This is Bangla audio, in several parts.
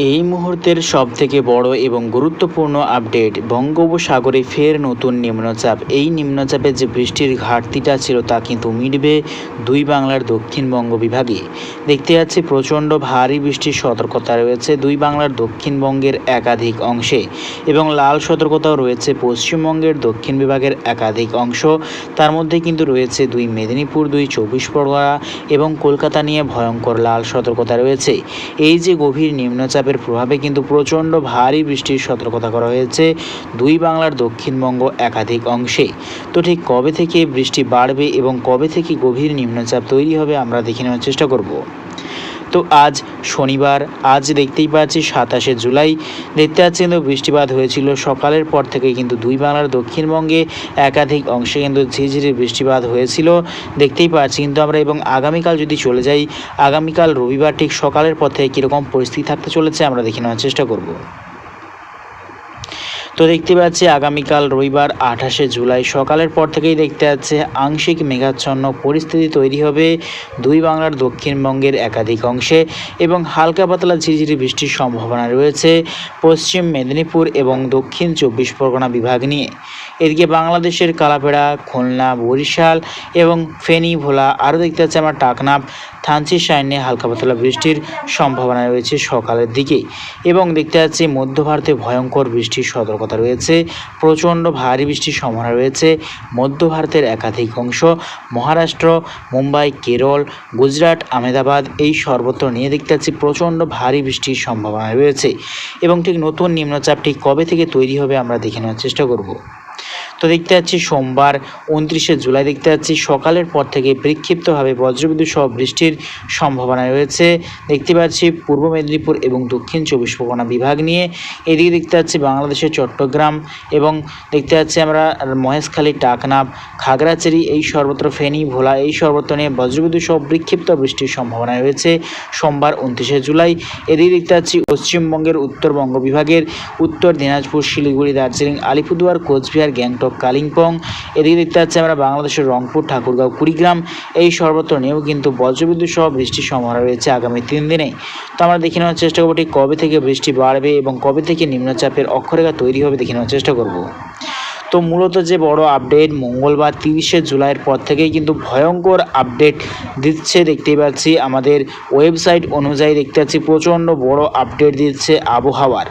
এই মুহূর্তের সবথেকে বড় এবং গুরুত্বপূর্ণ আপডেট, বঙ্গোপসাগরে ফের নতুন নিম্নচাপ। এই নিম্নচাপে যে বৃষ্টির ঘাটতিটা ছিল তা কিন্তু মিটবে দুই বাংলার দক্ষিণবঙ্গ বিভাগে। দেখতে যাচ্ছি প্রচণ্ড ভারী বৃষ্টির সতর্কতা রয়েছে দুই বাংলার দক্ষিণবঙ্গের একাধিক অংশে, এবং লাল সতর্কতাও রয়েছে পশ্চিমবঙ্গের দক্ষিণ বিভাগের একাধিক অংশ। তার মধ্যে কিন্তু রয়েছে দুই মেদিনীপুর, দুই 24 পরগনা এবং কলকাতা নিয়ে ভয়ঙ্কর লাল সতর্কতা রয়েছে। এই যে গভীর নিম্নচাপের প্রভাবে কিন্তু প্রচণ্ড ভারী বৃষ্টির সতর্কতা করা হয়েছে দুই বাংলার দক্ষিণবঙ্গ একাধিক অংশে। তো ঠিক কবে থেকে বৃষ্টি বাড়বে এবং কবে থেকে গভীর নিম্নচাপ তৈরি হবে আমরা দেখে নেওয়ার চেষ্টা করব। তো আজ শনিবার, আজ দেখতেই পাচ্ছি 27শে জুলাই। দেখতে পাচ্ছি কিন্তু বৃষ্টিপাত হয়েছিল সকালের পর থেকে, কিন্তু দুই বাংলার দক্ষিণবঙ্গে একাধিক অংশে কিন্তু ঝিরঝিরে বৃষ্টিপাত হয়েছিল দেখতেই পাচ্ছি। কিন্তু আমরা এবং আগামীকাল যদি চলে যাই, আগামীকাল রবিবার ঠিক সকালের পর থেকে কীরকম পরিস্থিতি থাকতে চলেছে আমরা দেখে নেওয়ার চেষ্টা করব। তো দেখতে পাচ্ছি আগামীকাল রবিবার 28শে জুলাই সকালের পর থেকেই দেখতে পাচ্ছে আংশিক মেঘাচ্ছন্ন পরিস্থিতি তৈরি হবে দুই বাংলার দক্ষিণবঙ্গের একাধিক অংশে, এবং হালকা পাতলা ঝিরিঝিরি বৃষ্টির সম্ভাবনা রয়েছে পশ্চিম মেদিনীপুর এবং দক্ষিণ 24 পরগনা বিভাগ নিয়ে। এদিকে বাংলাদেশের কালাপেড়া, খুলনা, বরিশাল এবং ফেনী, ভোলা, আরও দেখতে পাচ্ছি আমরা টাকনাফ, থানচি সাইনে হালকা পাতলা বৃষ্টির সম্ভাবনা রয়েছে সকালের দিকে, এবং দেখতে পাচ্ছি মধ্য ভারতে ভয়ঙ্কর বৃষ্টির সতর্কতা রয়েছে। প্রচণ্ড ভারী বৃষ্টির সম্ভাবনা রয়েছে মধ্য ভারতের একাধিক অংশ, মহারাষ্ট্র, মুম্বাই, কেরল, গুজরাট, আহমেদাবাদ এই সর্বত্র নিয়ে দেখতে পাচ্ছি প্রচণ্ড ভারী বৃষ্টির সম্ভাবনা রয়েছে। এবং ঠিক নতুন নিম্নচাপটি কবে থেকে তৈরি হবে আমরা দেখে নেওয়ার চেষ্টা করব। তো দেখতে পাচ্ছি সোমবার 29শে জুলাই দেখতে পাচ্ছি সকালের পর থেকে বিক্ষিপ্তভাবে বজ্রবিদ্যুৎ সহ বৃষ্টির সম্ভাবনা রয়েছে দেখতে পাচ্ছি পূর্ব মেদিনীপুর এবং দক্ষিণ 24 পরগনা বিভাগ নিয়ে। এদিকে দেখতে পাচ্ছি বাংলাদেশের চট্টগ্রাম এবং দেখতে পাচ্ছি আমরা মহেশখালী, টাকনাফ, খাগড়াছড়ি এই সর্বত্র, ফেনী, ভোলা এই সর্বত্র নিয়ে বজ্রবিদ্যুৎ সহ বিক্ষিপ্ত বৃষ্টির সম্ভাবনা রয়েছে সোমবার 29শে জুলাই। এদিকে দেখতে পাচ্ছি পশ্চিমবঙ্গের উত্তরবঙ্গ বিভাগের উত্তর দিনাজপুর, শিলিগুড়ি, দার্জিলিং, আলিপুরদুয়ার, কোচবিহার, গ্যাংটক, কালিম্পং। এদিকে দেখতে পাচ্ছি আমরা বাংলাদেশের রংপুর, ঠাকুরগাঁও, কুড়িগ্রাম এই সর্বত্র নিয়েও কিন্তু বজ্রবিদ্যুৎ সহ বৃষ্টির সম্ভাবনা রয়েছে আগামী 3 দিনে। তো আমরা দেখে নেওয়ার চেষ্টা করবো ঠিক কবে থেকে বৃষ্টি বাড়বে এবং কবে থেকে নিম্নচাপের অক্ষরেখা তৈরি হবে দেখে নেওয়ার চেষ্টা করব। তো মূলত যে বড় আপডেট, মঙ্গলবার 30শে জুলাইয়ের পর থেকেই কিন্তু ভয়ঙ্কর আপডেট দিচ্ছে দেখতেই পাচ্ছি। আমাদের ওয়েবসাইট অনুযায়ী দেখতে পাচ্ছি প্রচণ্ড বড় আপডেট দিচ্ছে আবহাওয়ার।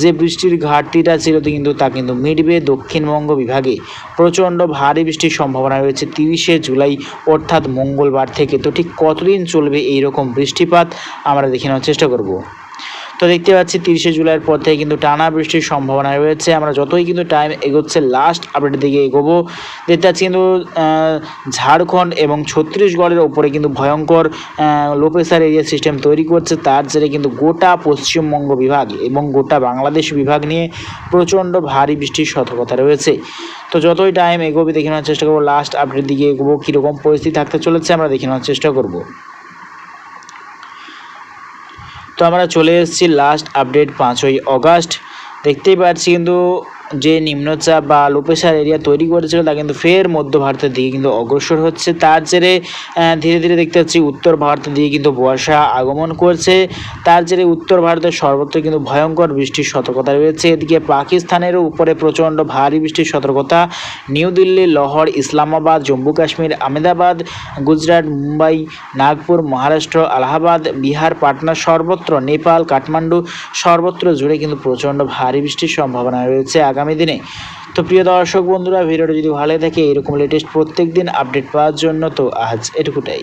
যে বৃষ্টির ঘাটতিটা ছিল কিন্তু তা কিন্তু মিটবে দক্ষিণবঙ্গ বিভাগে। প্রচণ্ড ভারী বৃষ্টির সম্ভাবনা রয়েছে 30শে জুলাই অর্থাৎ মঙ্গলবার থেকে। তো ঠিক কতদিন চলবে এই রকম বৃষ্টিপাত আমরা দেখে নেওয়ার চেষ্টা করব। তো দেখতে পাচ্ছি 30শে জুলাইয়ের পর থেকে কিন্তু টানা বৃষ্টির সম্ভাবনা রয়েছে। আমরা যতই কিন্তু টাইম এগোচ্ছে লাস্ট আপডেটের দিকে এগোবো, দেখতে পাচ্ছি কিন্তু ঝাড়খণ্ড এবং ছত্তিশগড়ের ওপরে কিন্তু ভয়ঙ্কর লো প্রেসার এরিয়া সিস্টেম তৈরি করছে। তার জেরে কিন্তু গোটা পশ্চিমবঙ্গ বিভাগ এবং গোটা বাংলাদেশ বিভাগ নিয়ে প্রচণ্ড ভারী বৃষ্টির সতর্কতা রয়েছে। তো যতই টাইম এগোবে দেখে নেওয়ার চেষ্টা করবো, লাস্ট আপডেটের দিকে এগোবো কীরকম পরিস্থিতি থাকতে চলেছে আমরা দেখে নেওয়ার চেষ্টা করব। তো আমরা চলে এসেছি লাস্ট আপডেট 5ই অগাস্ট। দেখতেই পাচ্ছি কিন্তু যে নিম্নচাপ বা লো প্রেসার এরিয়া তৈরি করেছিল তা কিন্তু ফের মধ্য ভারতের দিকে কিন্তু অগ্রসর হচ্ছে। তার জেরে ধীরে ধীরে দেখতে পাচ্ছি উত্তর ভারতের দিকে কিন্তু বর্ষা আগমন করছে। তার জেরে উত্তর ভারতের সর্বত্র কিন্তু ভয়ঙ্কর বৃষ্টির সতর্কতা রয়েছে। এদিকে পাকিস্তানেরও উপরে প্রচণ্ড ভারী বৃষ্টির সতর্কতা। নিউ দিল্লি, লাহোর, ইসলামাবাদ, জম্মু কাশ্মীর, আহমেদাবাদ, গুজরাট, মুম্বাই, নাগপুর, মহারাষ্ট্র, আলাহাবাদ, বিহার, পাটনা সর্বত্র, নেপাল, কাঠমান্ডু সর্বত্র জুড়ে কিন্তু প্রচণ্ড ভারী বৃষ্টির সম্ভাবনা রয়েছে আগামী দিনে। তো প্রিয় দর্শক বন্ধুরা, ভিডিওটা যদি ভালো থাকে এরকম লেটেস্ট প্রত্যেক দিন আপডেট পাওয়ার জন্য তো আজ এটুকুটাই।